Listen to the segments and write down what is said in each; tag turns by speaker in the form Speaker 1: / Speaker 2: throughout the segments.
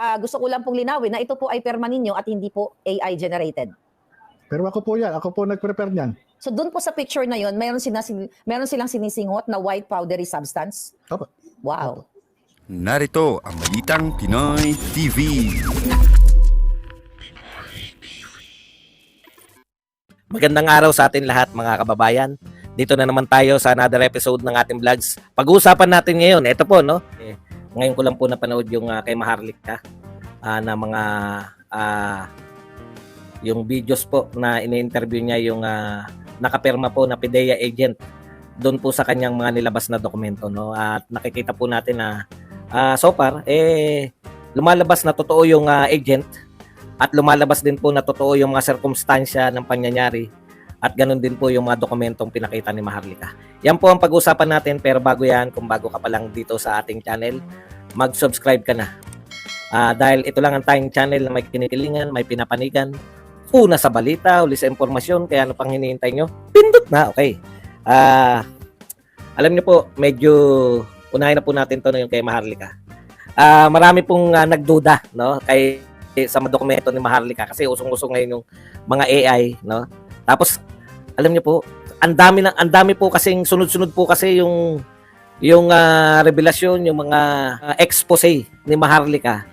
Speaker 1: Gusto ko lang pong linawin na ito po ay perma ninyo at hindi po AI generated.
Speaker 2: Pero ako po yan. Ako po nag-prepare niyan.
Speaker 1: So doon po sa picture na yon, meron silang sinisinghot na white powdery substance.
Speaker 2: Opo.
Speaker 1: Wow.
Speaker 3: Narito ang Balitang Pinoy TV.
Speaker 4: Magandang araw sa atin lahat mga kababayan. Dito na naman tayo sa another episode ng ating vlogs. Pag-uusapan natin ngayon, ito po no. Ngayon ko lang po napanood yung kay Maharlika na mga yung videos po na ini-interview niya yung nakapirma po na PIDEA agent doon po sa kanyang mga nilabas na dokumento no. At nakikita po natin na so far lumalabas na totoo yung agent at lumalabas din po na totoo yung mga sirkumstansya ng pangyayari at ganun din po yung mga dokumentong pinakita ni Maharlika. Yan po ang pag-usapan natin, pero bago yan, kung bago ka pa lang dito sa ating channel, mag-subscribe ka na. Dahil ito lang ang tayong channel na may kinikilingan, may pinapanigan, una sa balita, uli sa impormasyon, kaya ano pang hinihintay nyo? Pindot na, okay. Alam niyo po, medyo unahin na po natin to no, yung kay Maharlika. Marami pong nagduda no, sa mga dokumento ni Maharlika kasi usong-usong ngayon yung mga AI, no? Tapos alam niyo po, ang dami po kasing sunod-sunod po kasi yung revelasyon, yung mga expose ni Maharlika.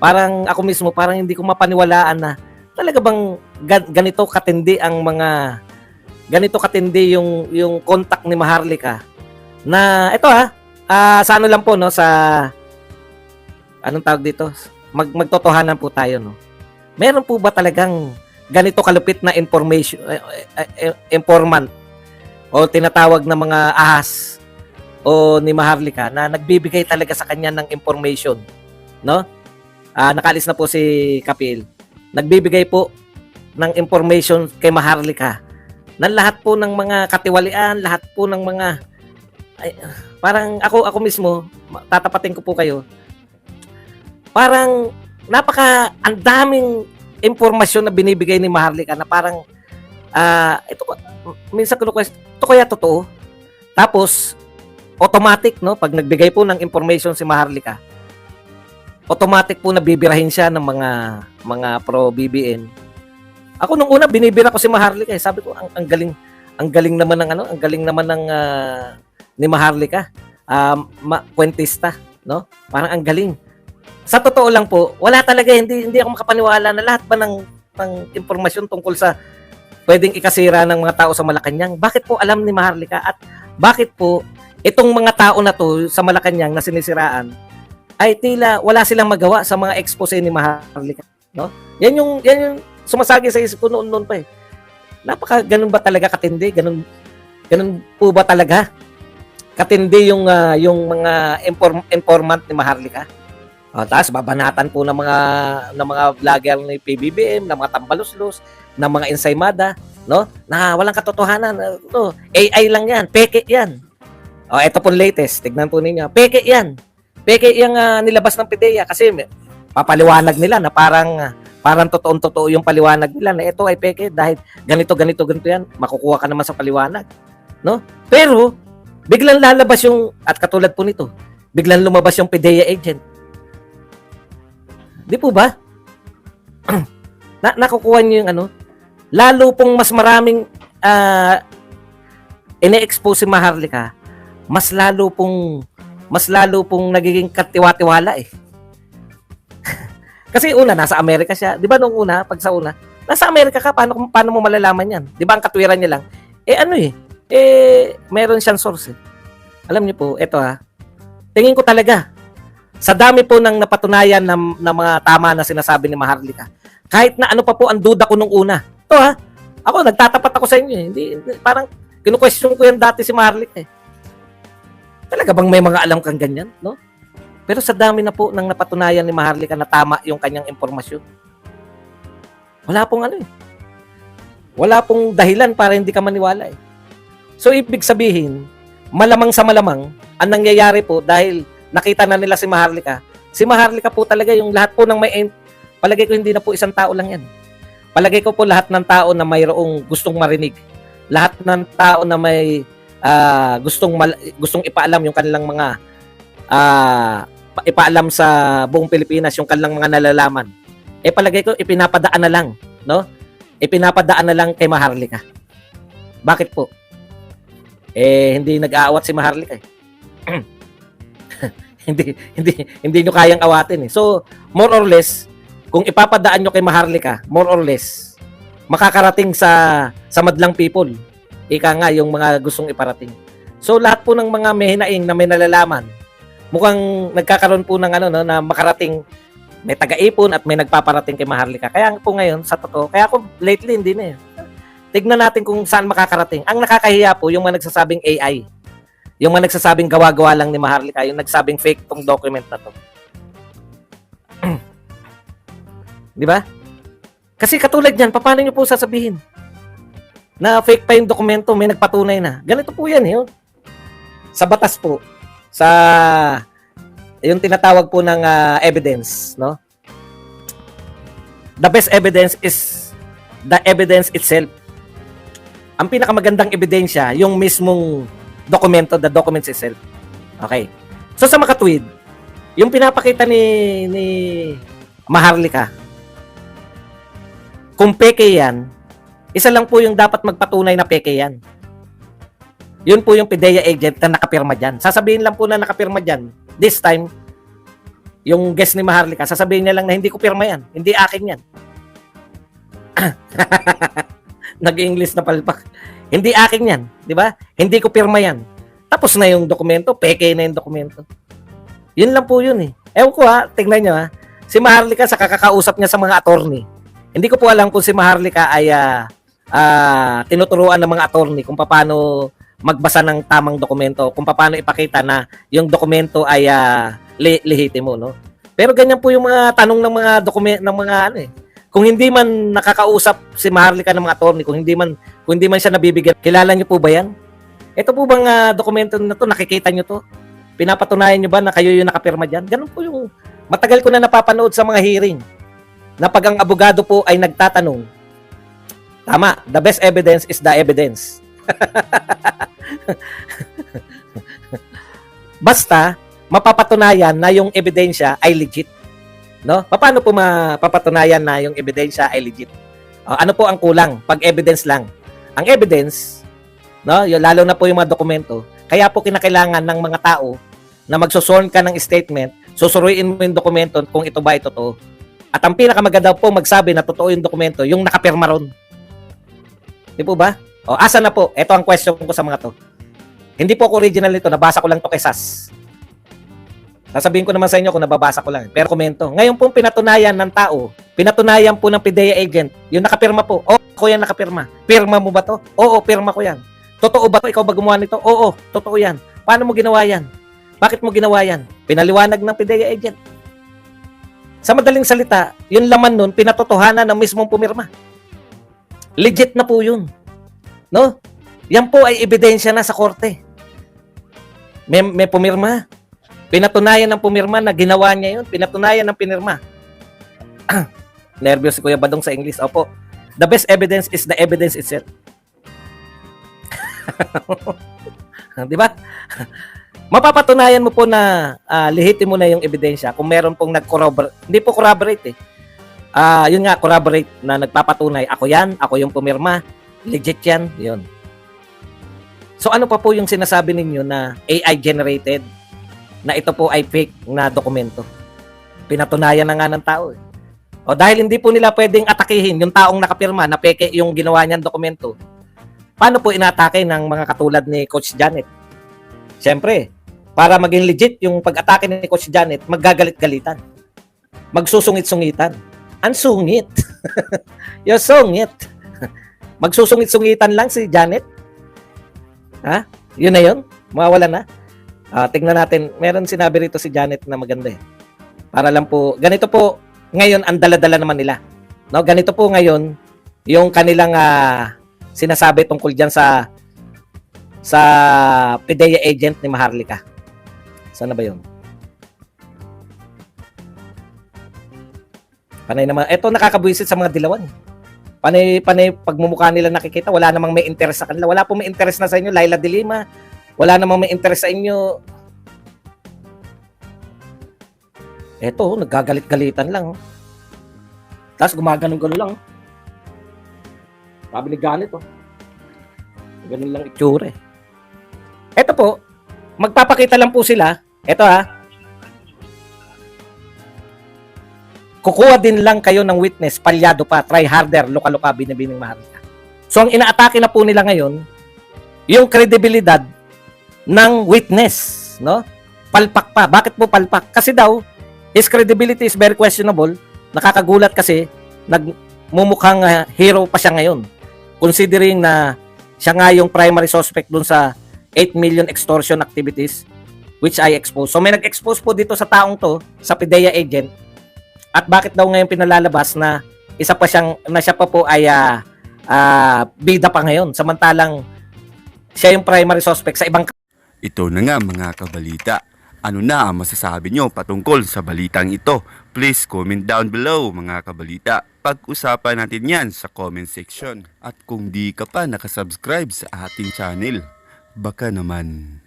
Speaker 4: Parang ako mismo parang hindi ko mapaniwalaan na talaga bang ganito katindi yung contact ni Maharlika. Na ito sa ano lang po no, sa anong tawag dito? Magtotohanan po tayo no. Meron po ba talagang ganito kalupit na informant o tinatawag na mga ahas o ni Maharlika na nagbibigay talaga sa kanya ng information, no? Nakalis na po si Kapil. Nagbibigay po ng information kay Maharlika na lahat po ng mga katiwalian, lahat po ng mga parang ako mismo tatapatin ko po kayo. Parang ang daming impormasyon na binibigay ni Maharlika na parang ito minsan ito kaya totoo. Tapos automatic no, pag nagbigay po ng information si Maharlika, automatic po na bibirahin siya ng mga pro BBN. Ako nung una binibira ko si Maharlika, sabi ko ang galing naman ng ni Maharlika. Kwentista, no? Parang ang galing. Sa totoo lang po, wala talaga, hindi ako makapaniwala na lahat ba ng impormasyon tungkol sa pwedeng ikasira ng mga tao sa Malacanang. Bakit po alam ni Maharlika at bakit po itong mga tao na to sa Malacanang na sinisiraan ay tila wala silang magawa sa mga expose ni Maharlika, no? Yan yung sumasagi sa isip ko noon pa eh. Ganun ba talaga katindi? Ganun po ba talaga katindi yung mga informant ni Maharlika? Tapos babanatan po ng mga vlogger ni PBBM, ng mga tambaluslos, ng mga ensaymada, no? Na walang katotohanan. AI lang yan, peke yan. Ito po latest, tignan po ninyo. Peke yan. Peke yung nilabas ng PIDEA kasi papaliwanag nila na parang totoong-totoo yung paliwanag nila na ito ay peke dahil ganito yan. Makukuha ka naman sa paliwanag, no? Pero biglang lalabas at katulad po nito, biglang lumabas yung PIDEA agent. Di po ba? Nakukuha niyo yung lalo pong mas maraming ine-expose si Maharlika, mas lalo pong nagiging katiwa-tiwala eh. Kasi una, nasa Amerika siya. Di ba nung una, nasa Amerika ka, paano mo malalaman yan? Di ba ang katwiran niya lang? Meron siyang source eh. Alam niyo po, eto tingin ko talaga, sa dami po ng napatunayan ng mga tama na sinasabi ni Maharlika, kahit na ano pa po ang duda ko nung una. Ito ako nagtatapat ako sa inyo eh. Hindi, parang kinu-question ko yan dati si Maharlika eh. Talaga bang may mga alam kang ganyan, no? Pero sa dami na po ng napatunayan ni Maharlika na tama yung kanyang impormasyon. Wala pong dahilan para hindi ka maniwala eh. So ibig sabihin, malamang sa malamang ang nangyayari po dahil nakita na nila si Maharlika. Si Maharlika po talaga yung lahat po ng palagay ko hindi na po isang tao lang yan. Palagay ko po lahat ng tao na mayroong gustong marinig. Lahat ng tao na may gustong ipaalam yung kanilang mga ipaalam sa buong Pilipinas yung kanilang mga nalalaman. Palagay ko ipinapadaan na lang, no? Ipinapadaan na lang kay Maharlika. Bakit po? Hindi nag-aawat si Maharlika eh. hindi nyo kayang awatin eh. So, more or less, kung ipapadaan nyo kay Maharlika, more or less, makakarating sa madlang people. Ika nga yung mga gustong iparating. So, lahat po ng mga may hinaing na may nalalaman, mukhang nagkakaroon po ng na makarating, may taga-ipon at may nagpaparating kay Maharlika. Kaya po ngayon, sa totoo, kaya ako lately hindi na eh. Tignan natin kung saan makakarating. Ang nakakahiya po, yung mga nagsasabing AI. Yung mga nagsasabing gawa-gawa lang ni Maharlika, yung nagsabing fake tong document na to. Di ba? Kasi katulad yan, paano nyo po sasabihin na fake pa yung dokumento, may nagpatunay na. Ganito po yan, yun. Sa batas po, sa yung tinatawag po ng evidence, no? The best evidence is the evidence itself. Ang pinakamagandang ebidensya, yung mismong dokumento, the documents itself. Okay. So sa makatwid, yung pinapakita ni Maharlika, kung peke yan, isa lang po yung dapat magpatunay na peke yan. Yun po yung PIDEA agent na nakapirma dyan. Sasabihin lang po na nakapirma dyan. This time, yung guest ni Maharlika, sasabihin niya lang na hindi ko pirma yan. Hindi akin yan. Nag-English na palpak. Hindi akin yan. Di ba? Hindi ko pirma yan. Tapos na yung dokumento. Peke na yung dokumento. Yun lang po yun eh. Ewan ko tignan nyo si Maharlika sa kakakausap niya sa mga attorney. Hindi ko po alam kung si Maharlika ay tinuturuan ng mga attorney kung paano magbasa ng tamang dokumento, kung paano ipakita na yung dokumento ay lehitimo, no? Pero ganyan po yung mga tanong ng mga dokumento ng mga Kung hindi man nakakausap si Maharlika ng mga attorney, kung hindi man siya nabibigyan, kilala niyo po ba yan? Ito po bang dokumento na to, nakikita niyo to? Pinapatunayan niyo ba na kayo yung nakapirma diyan? Ganun po yung matagal ko na napapanood sa mga hearing. Na pag ang abogado po ay nagtatanong, tama, the best evidence is the evidence. Basta mapapatunayan na yung ebidensya ay legit, no? Paano po mapapatunayan na yung ebidensya ay legit? Ano po ang kulang pag evidence lang? Ang evidence, no, yung lalo na po yung mga dokumento, kaya po kinakailangan ng mga tao na magsusorn ka ng statement, susuruin mo yung dokumento kung ito ba ay totoo. At ang pinakamaganda po magsabi na totoo yung dokumento, yung nakapirma ron. Di po ba? Asa na po? Ito ang question ko sa mga to. Hindi po ako original nito, nabasa ko lang to kay SAS. Sasabihin ko naman sa inyo kung nababasa ko lang. Pero komento. Ngayon pong pinatunayan ng tao, pinatunayan po ng PIDEA agent, yung nakapirma po, ako yan nakapirma. Pirma mo ba to? Oo, pirma ko yan. Totoo ba to? Ikaw ba gumawa nito? Oo, totoo yan. Paano mo ginawa yan? Bakit mo ginawa yan? Pinaliwanag ng PIDEA agent. Sa madaling salita, yung laman nun, pinatotohanan ng mismong pumirma. Legit na po yun. No? Yan po ay ebidensya na sa korte. May pumirma. Pinatunayan ng pumirma na ginawa niya yun. Pinatunayan ng pinirma. Nervyos si Kuya Badong sa English. Opo. The best evidence is the evidence itself. Di ba? Mapapatunayan mo po na lehitimo na yung ebidensya kung meron pong nag-corroborate. Hindi po corroborate eh. Yun nga, corroborate na nagpapatunay. Ako yan, ako yung pumirma. Legit yan, yun. So ano pa po yung sinasabi ninyo na AI generated? Na ito po ay fake na dokumento. Pinatunayan na nga ng tao eh. Dahil hindi po nila pwedeng atakihin yung taong nakapirma na peke yung ginawa niyang dokumento. Paano po inatake ng mga katulad ni Coach Janet? Siyempre, para maging legit yung pag-atake ni Coach Janet, maggagalit-galitan. Magsusungit-sungitan. Ang sungit. Yung sungit. Magsusungit-sungitan lang si Janet. Ha? Yun na yun? Mawawala na? Tingnan natin. Meron sinabi rito si Janet na maganda eh. Para lang po, ganito po, ngayon, ang dala-dala naman nila. No? Ganito po ngayon, yung kanilang sinasabi tungkol dyan sa PIDEA agent ni Maharlika. Saan na ba yun? Panay naman. Ito nakakabwisit sa mga dilawan. Panay pagmumukha nila nakikita, wala namang may interest sa kanila. Wala pong may interest na sa inyo, Laila de Lima. Wala namang may interest sa inyo. Eto, naggagalit-galitan lang. Tapos gumaganon-ganon lang. Sabi ni galit, oh. Ganun lang itsura eh. Eto po, magpapakita lang po sila. Eto ha. Kukuha din lang kayo ng witness, palyado pa, try harder, luka-luka, binibining Maharlika. So, ang inaatake na po nila ngayon, yung kredibilidad ng witness, no? Palpak pa. Bakit po palpak? Kasi daw, his credibility is very questionable. Nakakagulat kasi, nagmumukhang hero pa siya ngayon. Considering na siya nga yung primary suspect dun sa 8 million extortion activities which I expose. So, may nag-expose po dito sa taong to, sa PIDEA agent. At bakit daw ngayon pinalalabas na isa pa siyang, na siya pa po ay bida pa ngayon. Samantalang siya yung primary suspect sa ibang.
Speaker 3: Ito na nga mga kabalita. Ano na ang masasabi nyo patungkol sa balitang ito? Please comment down below mga kabalita. Pag-usapan natin yan sa comment section. At kung di ka pa nakasubscribe sa ating channel, baka naman